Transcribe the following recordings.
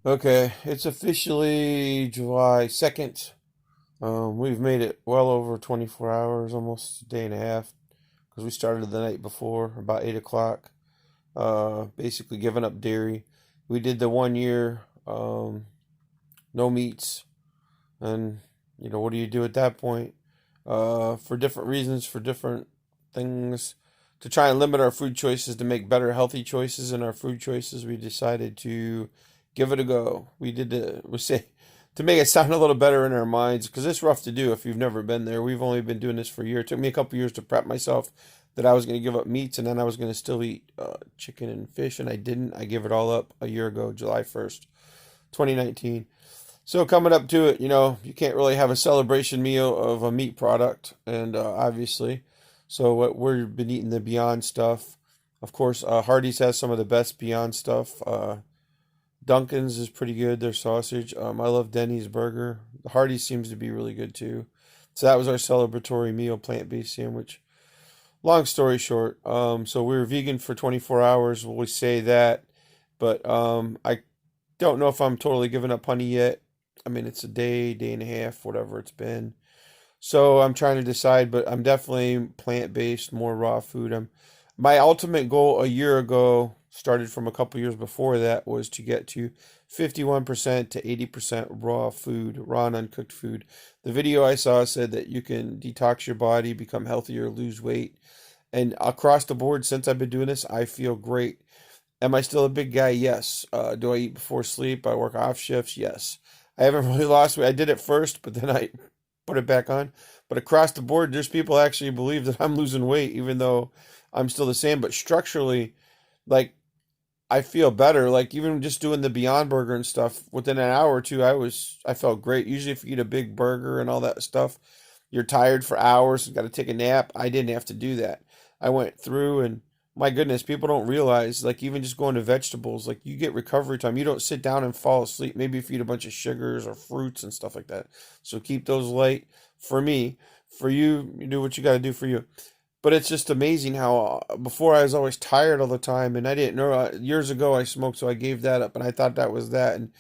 Okay, it's officially July 2nd. We've made it well over 24 hours, almost a day and a half, because we started the night before, about 8 o'clock. Basically giving up dairy. We did the 1 year, no meats, and what do you do at that point? For different reasons, for different things, to try and limit our food choices, to make better healthy choices in our food choices, we decided to give it a go. We say to make it sound a little better in our minds, because it's rough to do if you've never been there. We've only been doing this for a year. It took me a couple years to prep myself that I was going to give up meats, and then I was going to still eat chicken and fish, and I didn't. I gave it all up a year ago, July 1st, 2019. So coming up to it, you can't really have a celebration meal of a meat product, and obviously, so what we've been eating the Beyond stuff. Of course, Hardee's has some of the best Beyond stuff. Dunkin's is pretty good. Their sausage. I love Denny's burger. Hardee's seems to be really good too. So that was our celebratory meal, plant-based sandwich. Long story short, so we were vegan for 24 hours. We say that, but I don't know if I'm totally giving up honey yet. I mean, it's a day, day and a half, whatever it's been. So I'm trying to decide, but I'm definitely plant-based, more raw food. My ultimate goal a year ago, started from a couple years before that, was to get to 51% to 80% raw food, raw and uncooked food. The video I saw said that you can detox your body, become healthier, lose weight. And across the board, since I've been doing this, I feel great. Am I still a big guy? Yes. Do I eat before sleep? I work off shifts? Yes. I haven't really lost weight. I did it first, but then I put it back on. But across the board, there's people actually believe that I'm losing weight, even though I'm still the same. But structurally, like I feel better. Like even just doing the Beyond Burger and stuff, within an hour or two, I felt great. Usually, if you eat a big burger and all that stuff, you're tired for hours and got to take a nap. I didn't have to do that. I went through and my goodness, people don't realize, like even just going to vegetables, like you get recovery time. You don't sit down and fall asleep. Maybe if you eat a bunch of sugars or fruits and stuff like that. So keep those light. For me, for you, you do what you got to do for you. But it's just amazing how before I was always tired all the time, and I didn't know. Years ago I smoked, so I gave that up, and I thought that was that, and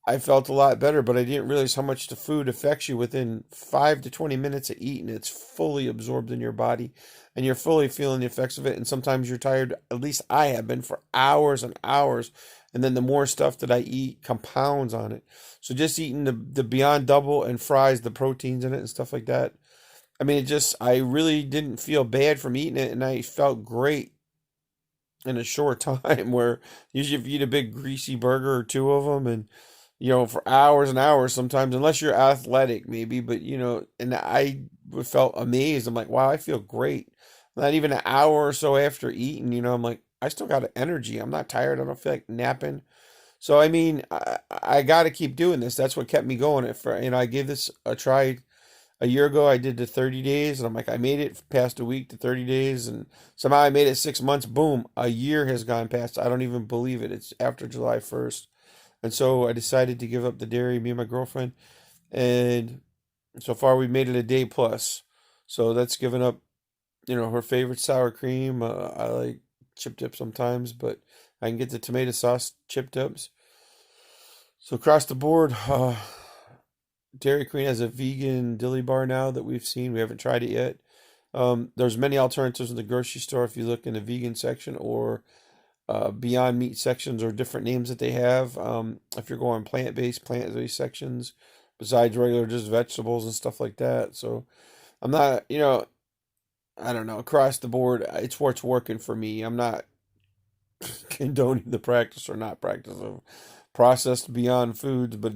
I felt a lot better. But I didn't realize how much the food affects you within 5 to 20 minutes of eating. It's fully absorbed in your body, and you're fully feeling the effects of it. And sometimes you're tired. At least I have been for hours and hours. And then the more stuff that I eat compounds on it. So just eating the Beyond Double and fries, the proteins in it and stuff like that, I mean, I really didn't feel bad from eating it, and I felt great in a short time. Where usually, if you eat a big greasy burger or two of them, and for hours and hours, sometimes, unless you're athletic, maybe, but and I felt amazed. I'm like, wow, I feel great. Not even an hour or so after eating, I'm like, I still got energy. I'm not tired. I don't feel like napping. So, I mean, I got to keep doing this. That's what kept me going. I gave this a try a year ago. I did the 30 days, and I'm like, I made it past a week to 30 days, and somehow I made it 6 months. Boom, a year has gone past. I don't even believe it. It's after July 1st. And so I decided to give up the dairy, me and my girlfriend. And so far we've made it a day plus. So that's given up, her favorite sour cream. I like chip dip sometimes, but I can get the tomato sauce chip dips. So across the board, Dairy Queen has a vegan dilly bar now that we've seen. We haven't tried it yet. There's many alternatives in the grocery store if you look in the vegan section or Beyond Meat sections or different names that they have. If you're going plant-based sections besides regular just vegetables and stuff like that. So I'm not, I don't know, across the board, it's what's working for me. I'm not condoning the practice or not practice of processed Beyond Foods, but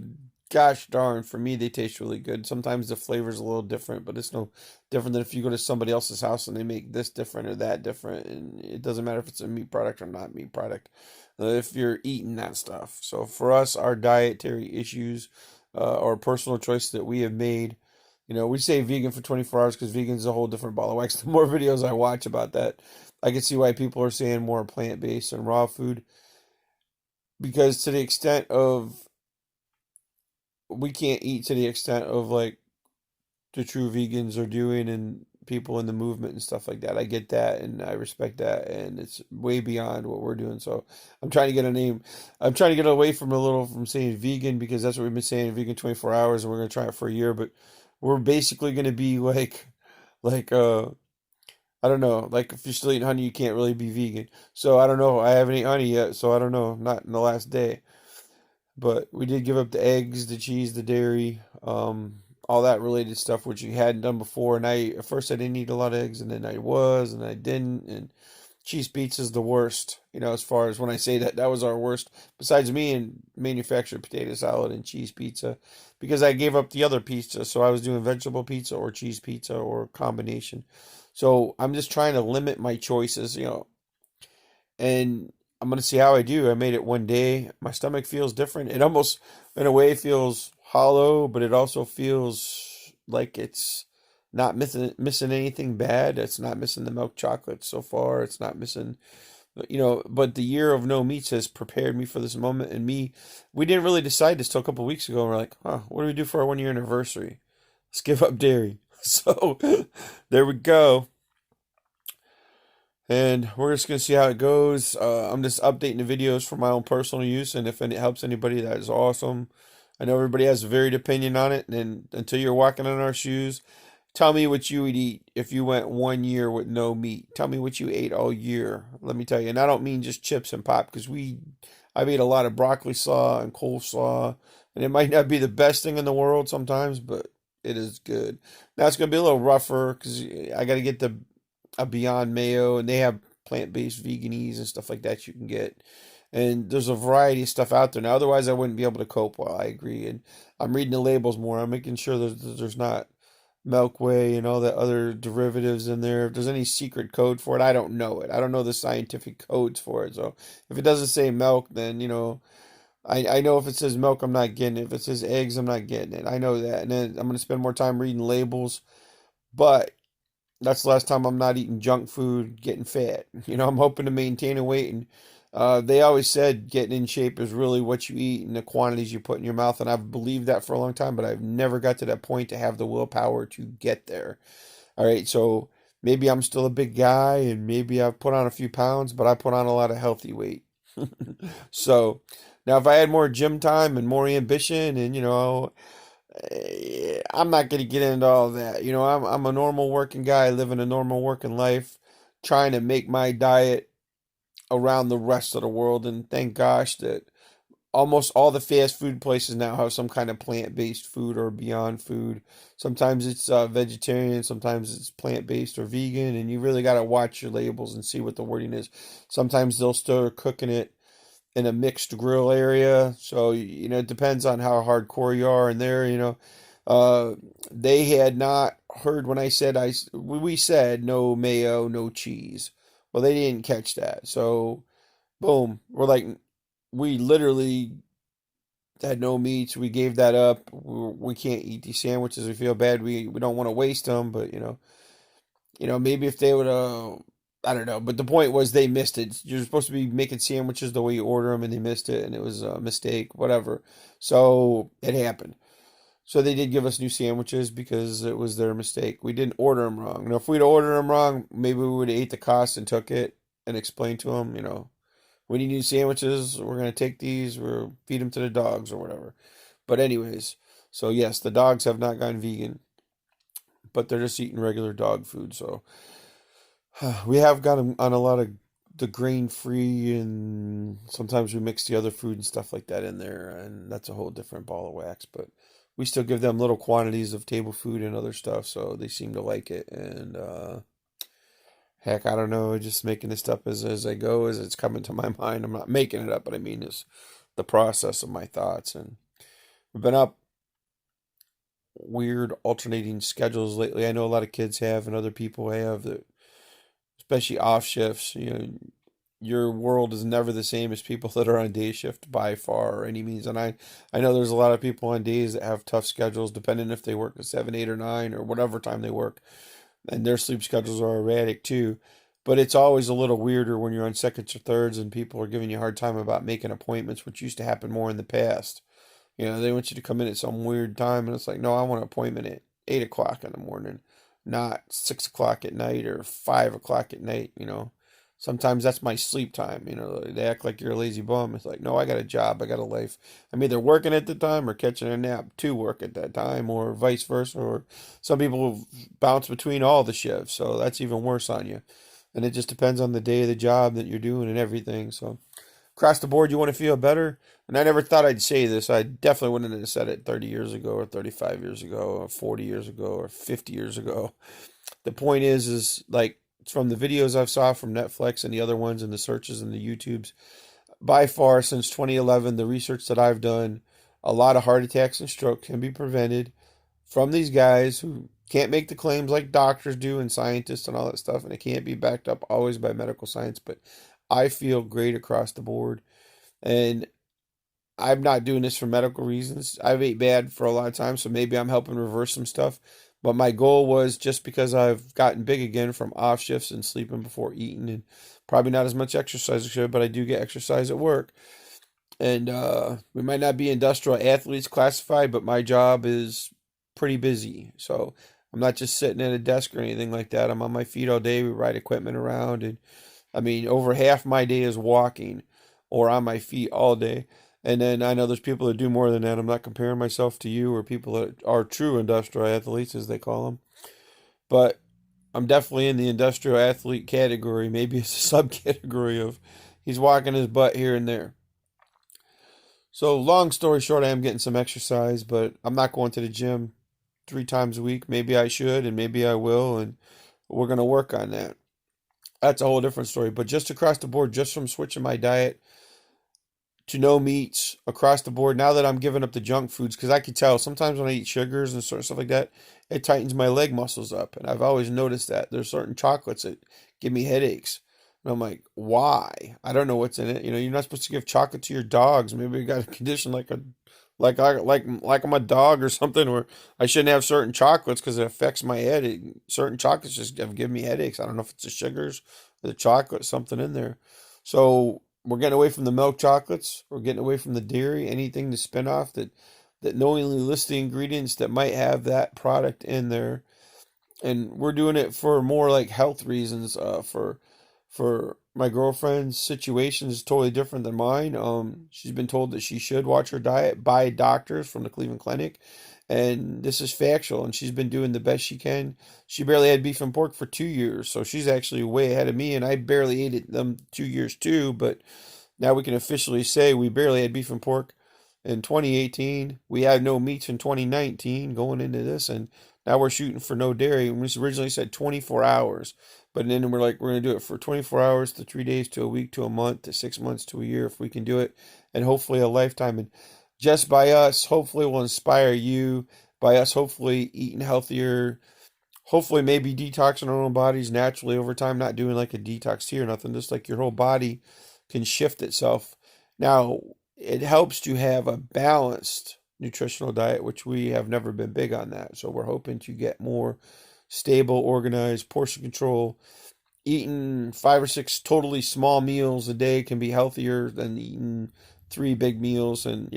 gosh darn, for me they taste really good. Sometimes the flavor's a little different, but it's no different than if you go to somebody else's house and they make this different or that different, and it doesn't matter if it's a meat product or not meat product. If you're eating that stuff. So for us, our dietary issues or personal choice that we have made. We say vegan for 24 hours because vegan is a whole different ball of wax. The more videos I watch about that, I can see why people are saying more plant-based and raw food, because to the extent of we can't eat to the extent of like the true vegans are doing, and people in the movement and stuff like that. I get that and I respect that, and it's way beyond what we're doing. So I'm trying to get a name. I'm trying to get away from a little from saying vegan because that's what we've been saying, vegan 24 hours, and we're gonna try it for a year. But we're basically gonna be like I don't know, like if you're still eating honey, you can't really be vegan. So I don't know. I haven't eaten honey yet, so I don't know. Not in the last day. But we did give up the eggs, the cheese, the dairy, all that related stuff, which you hadn't done before. And at first I didn't eat a lot of eggs, and then I was, and I didn't. And cheese pizza's the worst, as far as when I say that, that was our worst, besides me and manufactured potato salad and cheese pizza, because I gave up the other pizza. So I was doing vegetable pizza or cheese pizza or combination. So I'm just trying to limit my choices, and I'm gonna see how I do. I made it one day. My stomach feels different. It almost, in a way, feels hollow, but it also feels like it's not missing anything bad. It's not missing the milk chocolate so far. It's not missing, But the year of no meats has prepared me for this moment. And we didn't really decide this till a couple weeks ago. And we're like, huh, what do we do for our 1 year anniversary? Let's give up dairy. So there we go. And we're just gonna see how it goes. I'm just updating the videos for my own personal use, and if it helps anybody, that is awesome. I know everybody has a varied opinion on it, and until you're walking in our shoes, tell me what you would eat if you went 1 year with no meat. Tell me what you ate all year. Let me tell you, and I don't mean just chips and pop, because I've ate a lot of broccoli slaw and coleslaw, and it might not be the best thing in the world sometimes, but it is good. Now it's gonna be a little rougher because I got to get the a Beyond Mayo, and they have plant-based veganese and stuff like that you can get. And there's a variety of stuff out there now. Otherwise, I wouldn't be able to cope well. I agree, and I'm reading the labels more. I'm making sure there's not milk whey and all that other derivatives in there. If there's any secret code for it, I don't know it. I don't know the scientific codes for it. So if it doesn't say milk, then I know if it says milk, I'm not getting it. If it says eggs, I'm not getting it. I know that, and then I'm gonna spend more time reading labels. But that's the last time I'm not eating junk food, getting fat. I'm hoping to maintain a weight. And they always said getting in shape is really what you eat and the quantities you put in your mouth. And I've believed that for a long time, but I've never got to that point to have the willpower to get there. All right, so maybe I'm still a big guy and maybe I've put on a few pounds, but I put on a lot of healthy weight. So now if I had more gym time and more ambition and, I'm not going to get into all that. I'm a normal working guy living a normal working life, trying to make my diet around the rest of the world. And thank gosh that almost all the fast food places now have some kind of plant-based food or beyond food. Sometimes it's vegetarian, sometimes it's plant-based or vegan, and you really got to watch your labels and see what the wording is. Sometimes they'll start cooking it in a mixed grill area. So, it depends on how hardcore you are in there, they had not heard when I said we said no mayo, no cheese. Well, they didn't catch that. So, boom, we literally had no meats. We gave that up. We can't eat these sandwiches. We feel bad. We don't want to waste them, but maybe if they would I don't know, but the point was they missed it. You're supposed to be making sandwiches the way you order them, and they missed it, and it was a mistake, whatever. So it happened. So they did give us new sandwiches because it was their mistake. We didn't order them wrong. Now, if we'd ordered them wrong, maybe we would have ate the cost and took it and explained to them, we need new sandwiches. We're going to take these. We'll feed them to the dogs or whatever. But anyways, so yes, the dogs have not gone vegan, but they're just eating regular dog food. So we have got them on a lot of the grain free, and sometimes we mix the other food and stuff like that in there, and that's a whole different ball of wax. But we still give them little quantities of table food and other stuff, so they seem to like it. And heck, I don't know, just making this stuff as I go, as it's coming to my mind. I'm not making it up, but I mean it's the process of my thoughts. And we've been up weird alternating schedules lately. I know a lot of kids have, and other people have that, especially off shifts. Your world is never the same as people that are on day shift by far or any means. And I know there's a lot of people on days that have tough schedules, depending if they work at 7, 8, or 9, or whatever time they work, and their sleep schedules are erratic too. But it's always a little weirder when you're on seconds or thirds and people are giving you a hard time about making appointments, which used to happen more in the past. They want you to come in at some weird time, and it's like, no, I want an appointment at 8 o'clock in the morning. not 6 o'clock at night or 5 o'clock at night. Sometimes that's my sleep time. They act like you're a lazy bum. It's like, no, I got a job, I got a life. I'm either working at the time or catching a nap to work at that time, or vice versa. Or some people bounce between all the shifts, so that's even worse on you. And it just depends on the day of the job that you're doing and everything. So across the board, you want to feel better. And I never thought I'd say this. I definitely wouldn't have said it 30 years ago or 35 years ago or 40 years ago or 50 years ago. The point is like from the videos I've saw from Netflix and the other ones and the searches and the YouTubes, by far since 2011, the research that I've done, a lot of heart attacks and stroke can be prevented from these guys who can't make the claims like doctors do and scientists and all that stuff, and it can't be backed up always by medical science. But I feel great across the board, and I'm not doing this for medical reasons. I've ate bad for a lot of time, so maybe I'm helping reverse some stuff. But my goal was, just because I've gotten big again from off shifts and sleeping before eating, and probably not as much exercise as I should, but I do get exercise at work. And we might not be industrial athletes classified, but my job is pretty busy. So I'm not just sitting at a desk or anything like that. I'm on my feet all day. We ride equipment around, and I mean, over half my day is walking or on my feet all day. And then I know there's people that do more than that. I'm not comparing myself to you or people that are true industrial athletes, as they call them. But I'm definitely in the industrial athlete category. Maybe it's a subcategory of he's walking his butt here and there. So, long story short, I am getting some exercise, but I'm not going to the gym 3 times a week. Maybe I should, and maybe I will, and we're going to work on that. That's a whole different story. But just across the board, just from switching my diet to no meats across the board, now that I'm giving up the junk foods, because I can tell sometimes when I eat sugars and certain stuff like that, it tightens my leg muscles up. And I've always noticed that. There's certain chocolates that give me headaches. And I'm like, why? I don't know what's in it. You're not supposed to give chocolate to your dogs. Maybe you got a condition like I'm a dog or something, where I shouldn't have certain chocolates because it affects my head. Certain chocolates just have given me headaches. I don't know if it's the sugars or the chocolate, something in there. So we're getting away from the milk chocolates. We're getting away from the dairy, anything to spin off that knowingly lists the ingredients that might have that product in there. And we're doing it for more like health reasons. For my girlfriend's situation is totally different than mine. She's been told that she should watch her diet by doctors from the Cleveland Clinic, and this is factual. And she's been doing the best she can. She barely had beef and pork for 2 years, so she's actually way ahead of me. And I barely ate it them 2 years too. But now we can officially say we barely had beef and pork in 2018. We had no meats in 2019 going into this, and now we're shooting for no dairy. We originally said 24 hours, but then we're like, we're going to do it for 24 hours to 3 days to a week to a month to 6 months to a year if we can do it, and hopefully a lifetime. And just by us, hopefully will inspire you, by us hopefully eating healthier, hopefully maybe detoxing our own bodies naturally over time, not doing like a detox tea or nothing, just like your whole body can shift itself. Now, it helps to have a balanced nutritional diet, which we have never been big on that. So we're hoping to get more stable, organized portion control. Eating 5 or 6 totally small meals a day can be healthier than eating 3 big meals. And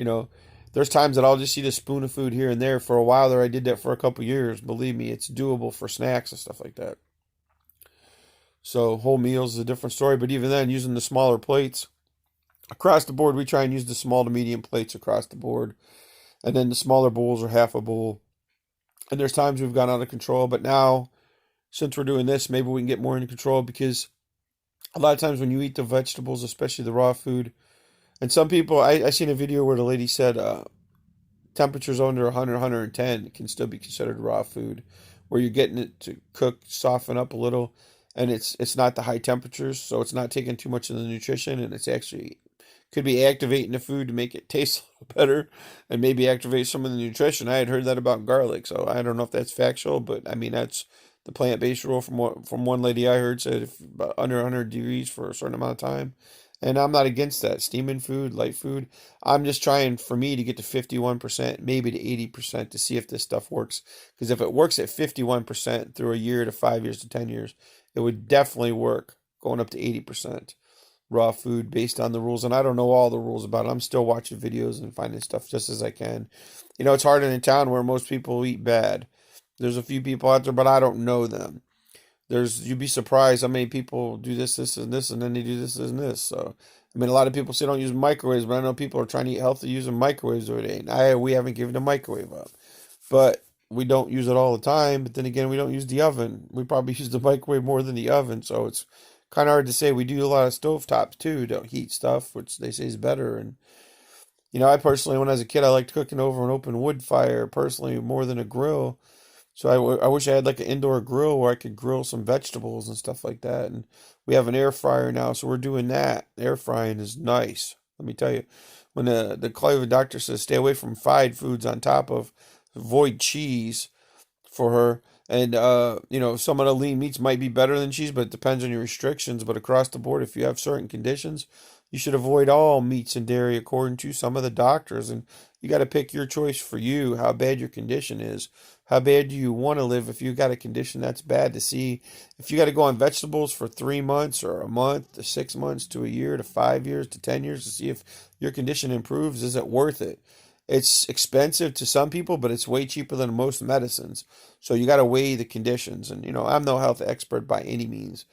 there's times that I'll just eat a spoon of food here and there. For a while there, I did that for a couple years. Believe me, it's doable for snacks and stuff like that. So whole meals is a different story. But even then, using the smaller plates across the board, we try and use the small to medium plates across the board. And then the smaller bowls are half a bowl. And there's times we've gone out of control. But now, since we're doing this, maybe we can get more into control, because a lot of times when you eat the vegetables, especially the raw food, and some people, I seen a video where the lady said temperatures under 100, 110 can still be considered raw food, where you're getting it to cook, soften up a little, and it's not the high temperatures, so it's not taking too much of the nutrition, and it's actually could be activating the food to make it taste a little better and maybe activate some of the nutrition. I had heard that about garlic, so I don't know if that's factual, but I mean that's the plant-based rule from one lady I heard, said if about under 100 degrees for a certain amount of time. And I'm not against that. Steaming food, light food. I'm just trying for me to get to 51%, maybe to 80% to see if this stuff works. Because if it works at 51% through a year to 5 years to 10 years, it would definitely work going up to 80% raw food based on the rules. And I don't know all the rules about it. I'm still watching videos and finding stuff just as I can. It's hard in a town where most people eat bad. There's a few people out there, but I don't know them. You'd be surprised how many people do this, this, and this, and then they do this, this, and this. So, I mean, a lot of people say don't use microwaves, but I know people are trying to eat healthy using microwaves every day. And we haven't given the microwave up, but we don't use it all the time. But then again, we don't use the oven. We probably use the microwave more than the oven, so it's kind of hard to say. We do a lot of stovetops too to heat stuff, which they say is better. And I personally, when I was a kid, I liked cooking over an open wood fire personally more than a grill. So I wish I had like an indoor grill where I could grill some vegetables and stuff like that. And we have an air fryer now, so we're doing that. Air frying is nice. Let me tell you, when the Clive doctor says stay away from fried foods on top of avoid cheese for her. And some of the lean meats might be better than cheese, but it depends on your restrictions. But across the board, if you have certain conditions, you should avoid all meats and dairy according to some of the doctors. And you got to pick your choice for you, how bad your condition is. How bad do you want to live if you got a condition that's bad, to see if you got to go on vegetables for 3 months or a month to 6 months to a year to 5 years to 10 years to see if your condition improves? Is it worth it? It's expensive to some people, but it's way cheaper than most medicines. So you got to weigh the conditions. And, I'm no health expert by any means.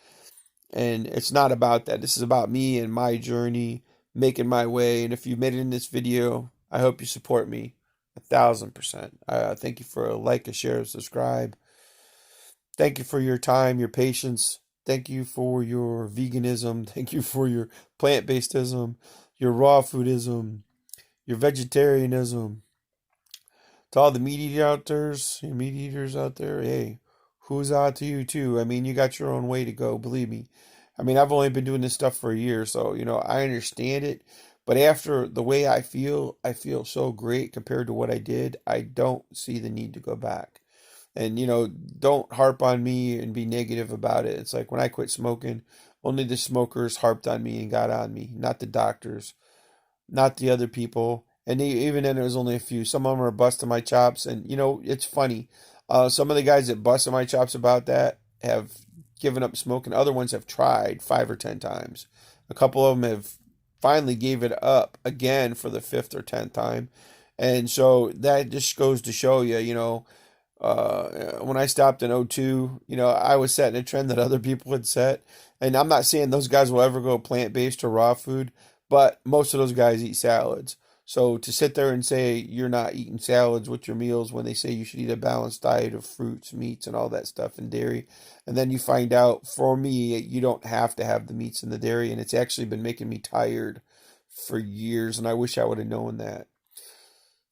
And it's not about that. This is about me and my journey, making my way. And if you made it in this video, I hope you support me 1,000%. Thank you for a like, a share, a subscribe. Thank you for your time, your patience. Thank you for your veganism. Thank you for your plant-basedism, your raw foodism, your vegetarianism. To all the meat eaters out there, hey, who's out to you too? I mean, you got your own way to go, believe me. I mean, I've only been doing this stuff for a year, so I understand it. But after the way I feel so great compared to what I did. I don't see the need to go back. And don't harp on me and be negative about it. It's like when I quit smoking, only the smokers harped on me and got on me, not the doctors, not the other people. And even then, it was only a few. Some of them are busting my chops, and it's funny. Some of the guys that busted my chops about that have given up smoking. Other ones have tried 5 or 10 times. A couple of them have finally gave it up again for the fifth or 10th time, and so that just goes to show you, when I stopped in '02, I was setting a trend that other people had set. And I'm not saying those guys will ever go plant-based or raw food, but most of those guys eat salads. So to sit there and say you're not eating salads with your meals when they say you should eat a balanced diet of fruits, meats, and all that stuff and dairy, and then you find out, for me, you don't have to have the meats and the dairy, and it's actually been making me tired for years, and I wish I would have known that.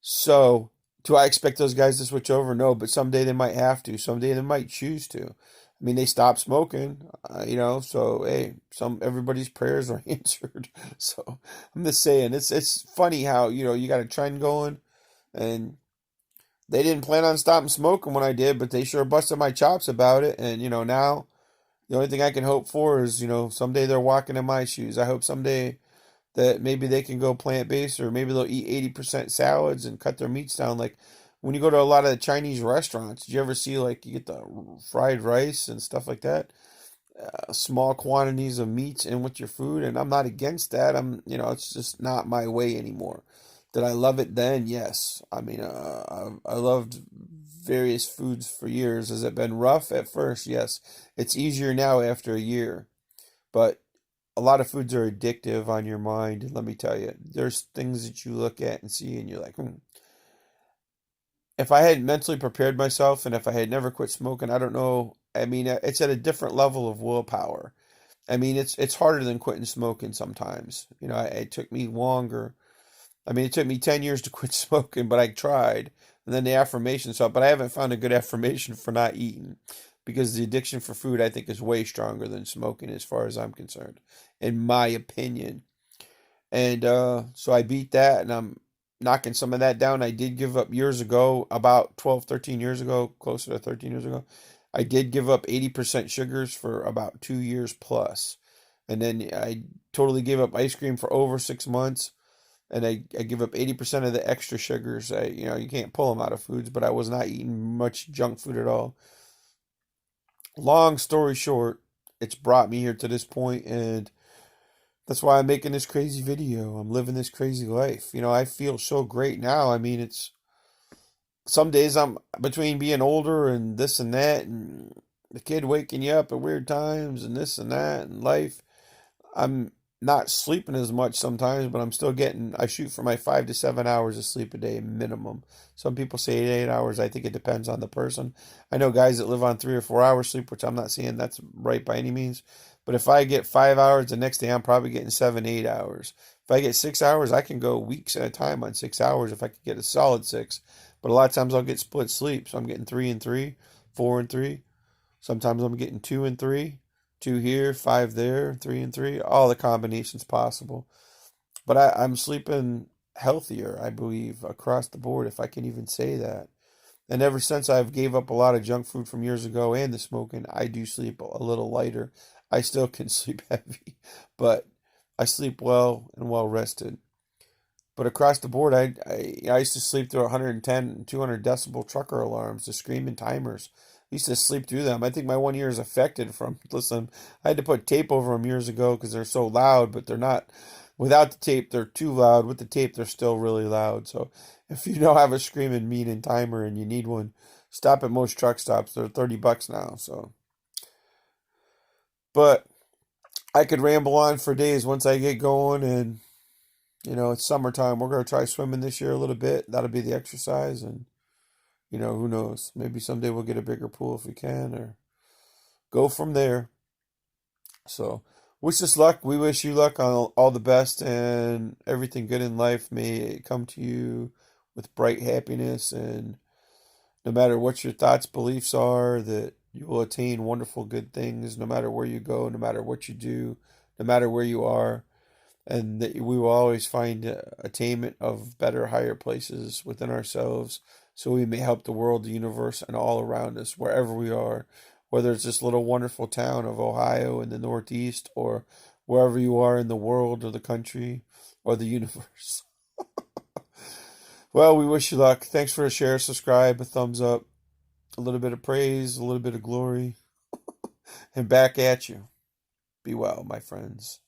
So, do I expect those guys to switch over? No, but someday they might have to. Someday they might choose to. I mean, they stopped smoking, so hey, everybody's prayers are answered. So, I'm just saying, it's funny how, you got a trend going, and they didn't plan on stopping smoking when I did, but they sure busted my chops about it. And, now the only thing I can hope for is, someday they're walking in my shoes. I hope someday that maybe they can go plant-based, or maybe they'll eat 80% salads and cut their meats down. Like when you go to a lot of the Chinese restaurants, did you ever see, like, you get the fried rice and stuff like that? Small quantities of meats in with your food, and I'm not against that. It's just not my way anymore. Did I love it then? Yes. I mean, I loved various foods for years. Has it been rough at first? Yes. It's easier now after a year, but a lot of foods are addictive on your mind. And let me tell you, there's things that you look at and see, and you're like, if I had mentally prepared myself and if I had never quit smoking, I don't know. I mean, it's at a different level of willpower. I mean, it's harder than quitting smoking sometimes. It took me longer. I mean, it took me 10 years to quit smoking, but I tried. And then the affirmations helped, but I haven't found a good affirmation for not eating, because the addiction for food, I think, is way stronger than smoking as far as I'm concerned, in my opinion. And so I beat that, and I'm knocking some of that down. I did give up years ago, about 12, 13 years ago, closer to 13 years ago. I did give up 80% sugars for about 2 years plus. And then I totally gave up ice cream for over 6 months. And I give up 80% of the extra sugars. You can't pull them out of foods, but I was not eating much junk food at all. Long story short, it's brought me here to this point, and that's why I'm making this crazy video. I'm living this crazy life. I feel so great now. I mean, it's some days I'm between being older and this and that, and the kid waking you up at weird times, and this and that, and life. I'm not sleeping as much sometimes, but I'm still getting, I shoot for my 5 to 7 hours of sleep a day minimum. Some people say 8 hours. I think it depends on the person. I know guys that live on 3 or 4 hours sleep, which I'm not saying that's right by any means. But if I get 5 hours, the next day I'm probably getting 7, 8 hours. If I get 6 hours, I can go weeks at a time on 6 hours if I could get a solid six. But a lot of times I'll get split sleep. So I'm getting 3 and 3, 4 and 3. Sometimes I'm getting 2 and 3, two here, five there, 3 and 3, all the combinations possible. But I'm sleeping healthier, I believe, across the board, if I can even say that. And ever since I've gave up a lot of junk food from years ago and the smoking, I do sleep a little lighter. I still can sleep heavy, but I sleep well and well rested. But across the board, I used to sleep through 110 and 200 decibel trucker alarms, the screaming timers. I used to sleep through them. I think my one ear is affected from, listen, I had to put tape over them years ago because they're so loud, but they're not, without the tape, they're too loud. With the tape, they're still really loud. So if you don't have a screaming mean timer and you need one, stop at most truck stops. They're $30 now. So, but I could ramble on for days once I get going, and it's summertime. We're going to try swimming this year a little bit. That'll be the exercise. And, who knows? Maybe someday we'll get a bigger pool if we can, or go from there. So, wish us luck. We wish you luck on all the best and everything good in life. May it come to you with bright happiness. And no matter what your thoughts, beliefs are, that you will attain wonderful good things no matter where you go, no matter what you do, no matter where you are, and that we will always find attainment of better, higher places within ourselves, so we may help the world, the universe, and all around us, wherever we are, whether it's this little wonderful town of Ohio in the Northeast, or wherever you are in the world, or the country, or the universe. Well, we wish you luck. Thanks for a share, subscribe, a thumbs up, a little bit of praise, a little bit of glory, and back at you. Be well, my friends.